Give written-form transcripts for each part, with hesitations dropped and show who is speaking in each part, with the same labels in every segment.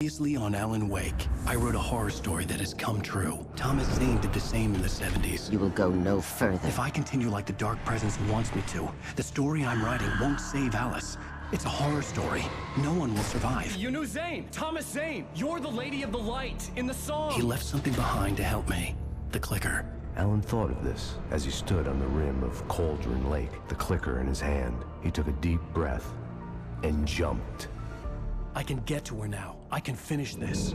Speaker 1: Previously on Alan Wake, I wrote a horror story that has come true. Thomas Zane did the same in the 70s.
Speaker 2: You will go no further.
Speaker 1: If I continue like the Dark Presence wants me to, the story I'm writing won't save Alice. It's a horror story. No one will survive.
Speaker 3: You knew Zane! Thomas Zane! You're the Lady of the Light in the song!
Speaker 1: He left something behind to help me. The clicker.
Speaker 4: Alan thought of this as he stood on the rim of Cauldron Lake, the clicker in his hand. He took a deep breath and jumped.
Speaker 1: I can get to her now. I can finish this.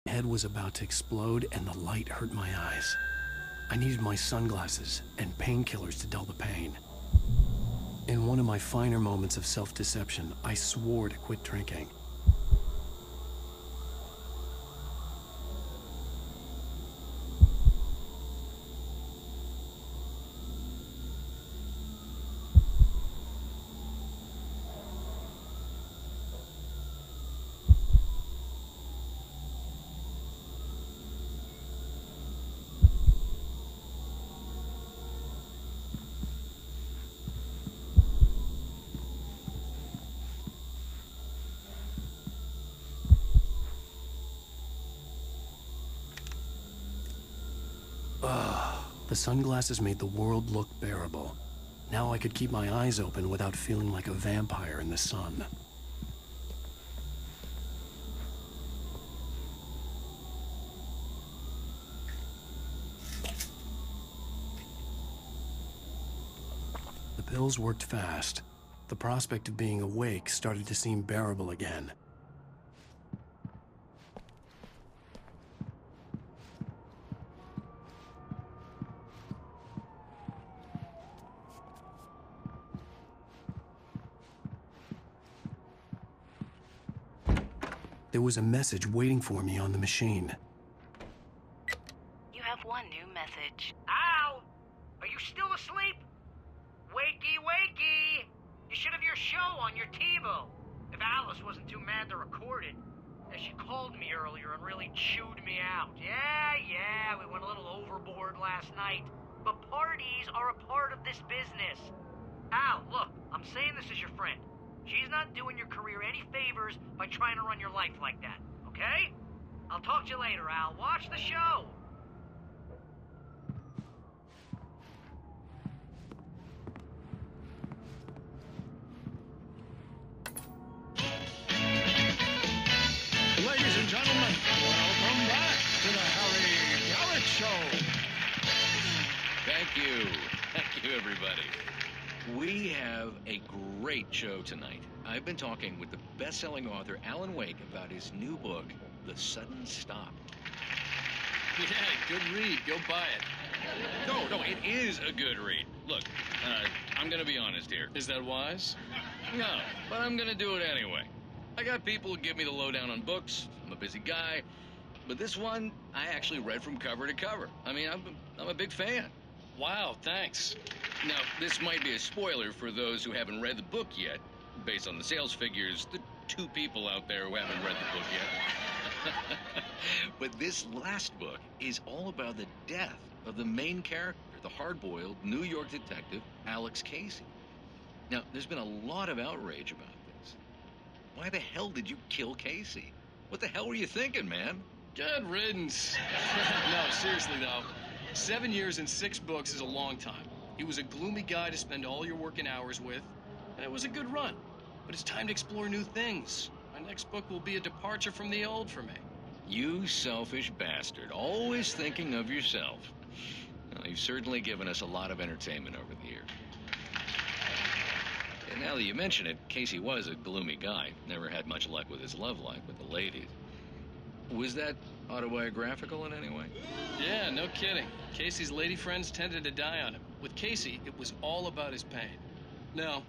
Speaker 1: My head was about to explode and the light hurt my eyes. I needed my sunglasses and painkillers to dull the pain. In one of my finer moments of self-deception, I swore to quit drinking. The sunglasses made the world look bearable. Now I could keep my eyes open without feeling like a vampire in the sun. The pills worked fast. The prospect of being awake started to seem bearable again. There was a message waiting for me on the machine.
Speaker 5: You have one new message.
Speaker 6: Al! Are you still asleep? Wakey, wakey! You should have your show on your TiVo. If Alice wasn't too mad to record it. She called me earlier and really chewed me out. Yeah, we went a little overboard last night. But parties are a part of this business. Al, look, I'm saying this as your friend. She's not doing your career any favors by trying to run your life like that, okay? I'll talk to you later, Al. Watch the show.
Speaker 7: Ladies and gentlemen, welcome back to the Harry Garrett Show.
Speaker 8: Thank you. Thank you, everybody. We have a great show tonight. I've been talking with the best-selling author Alan Wake about his new book, The Sudden Stop.
Speaker 9: Yeah, good read. Go buy it.
Speaker 8: No, it is a good read. Look, I'm gonna be honest here.
Speaker 9: Is that wise?
Speaker 8: No, but I'm gonna do it anyway. I got people who give me the lowdown on books. I'm a busy guy. But this one, I actually read from cover to cover. I mean, I'm a big fan.
Speaker 9: Wow, thanks.
Speaker 8: Now, this might be a spoiler for those who haven't read the book yet. Based on the sales figures, the 2 people out there who haven't read the book yet. But this last book is all about the death of the main character, the hard-boiled New York detective, Alex Casey. Now, there's been a lot of outrage about this. Why the hell did you kill Casey? What the hell were you thinking, man?
Speaker 9: Good riddance. No, seriously, though. 7 years and 6 books is a long time. He was a gloomy guy to spend all your working hours with, and it was a good run. But it's time to explore new things. My next book will be a departure from the old for me.
Speaker 8: You selfish bastard, always thinking of yourself. Well, you've certainly given us a lot of entertainment over the years. And now that you mention it, Casey was a gloomy guy. Never had much luck with his love life with the ladies. Was that autobiographical in any way?
Speaker 9: Yeah, no kidding. Casey's lady friends tended to die on him. With Casey, it was all about his pain. No,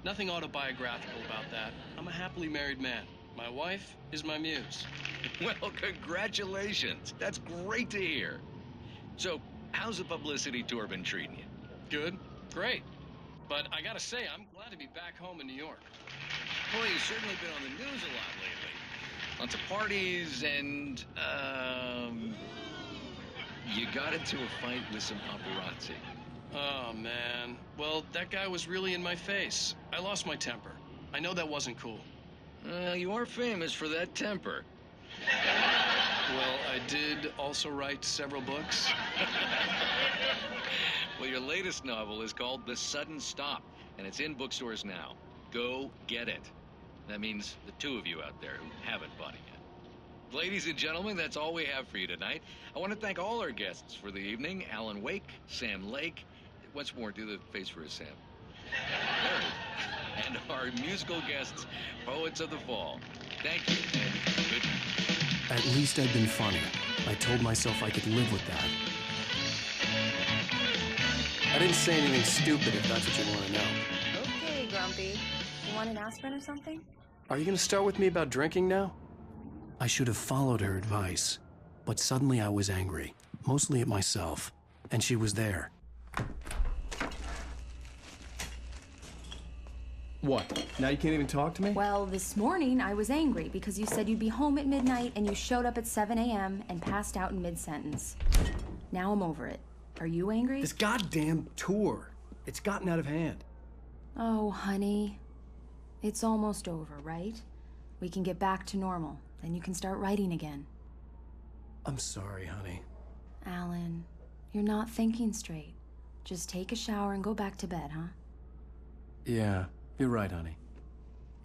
Speaker 9: nothing autobiographical about that. I'm a happily married man. My wife is my muse.
Speaker 8: Well, congratulations. That's great to hear. So, how's the publicity tour been treating you?
Speaker 9: Good, great. But I gotta say, I'm glad to be back home in New York.
Speaker 8: Well, you've certainly been on the news a lot lately. Lots of parties and, you got into a fight with some paparazzi.
Speaker 9: Oh, man. Well, that guy was really in my face. I lost my temper. I know that wasn't cool.
Speaker 8: You are famous for that temper.
Speaker 9: Well, I did also write several books.
Speaker 8: Well, your latest novel is called The Sudden Stop, and it's in bookstores now. Go get it. That means the two of you out there who haven't bought it yet. Ladies and gentlemen, that's all we have for you tonight. I want to thank all our guests for the evening. Alan Wake, Sam Lake. Once more, do the face for us, Sam. There it is. And our musical guests, Poets of the Fall. Thank you, and good night.
Speaker 1: At least I'd been funny. I told myself I could live with that. I didn't say anything stupid, if that's what you want to know.
Speaker 2: Okay, Grumpy. You want an aspirin or something?
Speaker 1: Are you going to start with me about drinking now? I should have followed her advice, but suddenly I was angry, mostly at myself, and she was there. What? Now you can't even talk to me?
Speaker 2: Well, this morning I was angry because you said you'd be home at midnight and you showed up at 7 a.m. and passed out in mid-sentence. Now I'm over it. Are you angry?
Speaker 1: This goddamn tour. It's gotten out of hand.
Speaker 2: Oh, honey. It's almost over, right? We can get back to normal. Then you can start writing again.
Speaker 1: I'm sorry, honey.
Speaker 2: Alan, you're not thinking straight. Just take a shower and go back to bed, huh?
Speaker 1: Yeah, you're right, honey.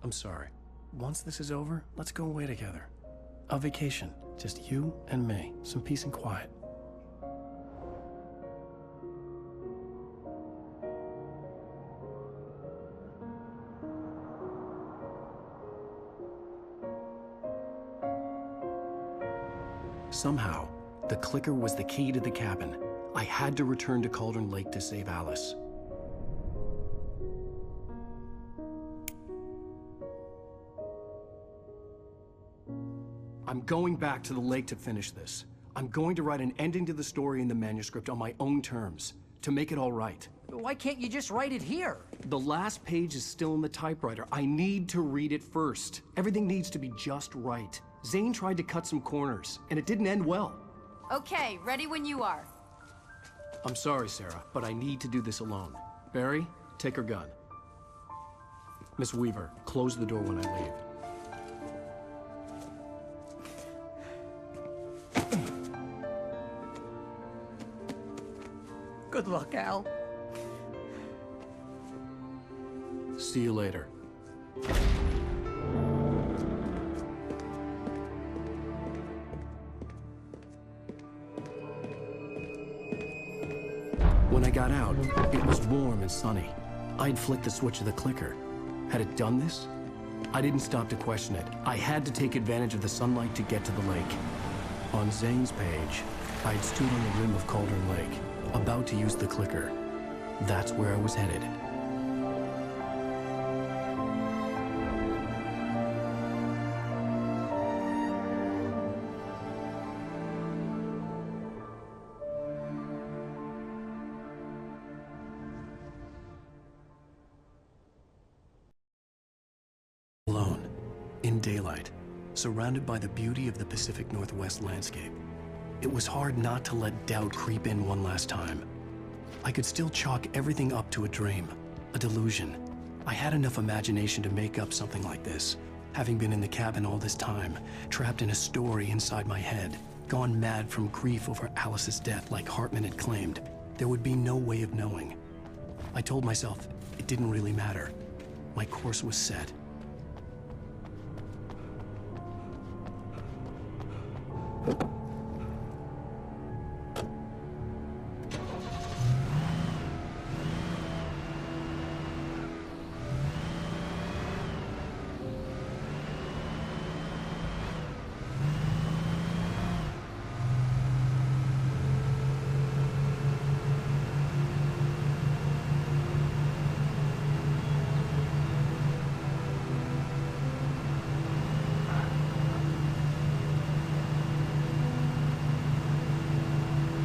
Speaker 1: I'm sorry. Once this is over, let's go away together. A vacation. Just you and me. Some peace and quiet. Somehow, the clicker was the key to the cabin. I had to return to Cauldron Lake to save Alice. I'm going back to the lake to finish this. I'm going to write an ending to the story in the manuscript on my own terms, to make it all right.
Speaker 5: Why can't you just write it here?
Speaker 1: The last page is still in the typewriter. I need to read it first. Everything needs to be just right. Zane tried to cut some corners, and it didn't end well.
Speaker 2: Okay, ready when you are.
Speaker 1: I'm sorry, Sarah, but I need to do this alone. Barry, take her gun. Miss Weaver, close the door when I leave.
Speaker 5: Good luck, Al.
Speaker 1: See you later. When I got out, it was warm and sunny. I'd flicked the switch of the clicker. Had it done this? I didn't stop to question it. I had to take advantage of the sunlight to get to the lake. On Zane's page, I'd stood on the rim of Cauldron Lake, about to use the clicker. That's where I was headed. Alone, in daylight, surrounded by the beauty of the Pacific Northwest landscape. It was hard not to let doubt creep in one last time. I could still chalk everything up to a dream, a delusion. I had enough imagination to make up something like this, having been in the cabin all this time, trapped in a story inside my head, gone mad from grief over Alice's death like Hartman had claimed. There would be no way of knowing. I told myself it didn't really matter. My course was set.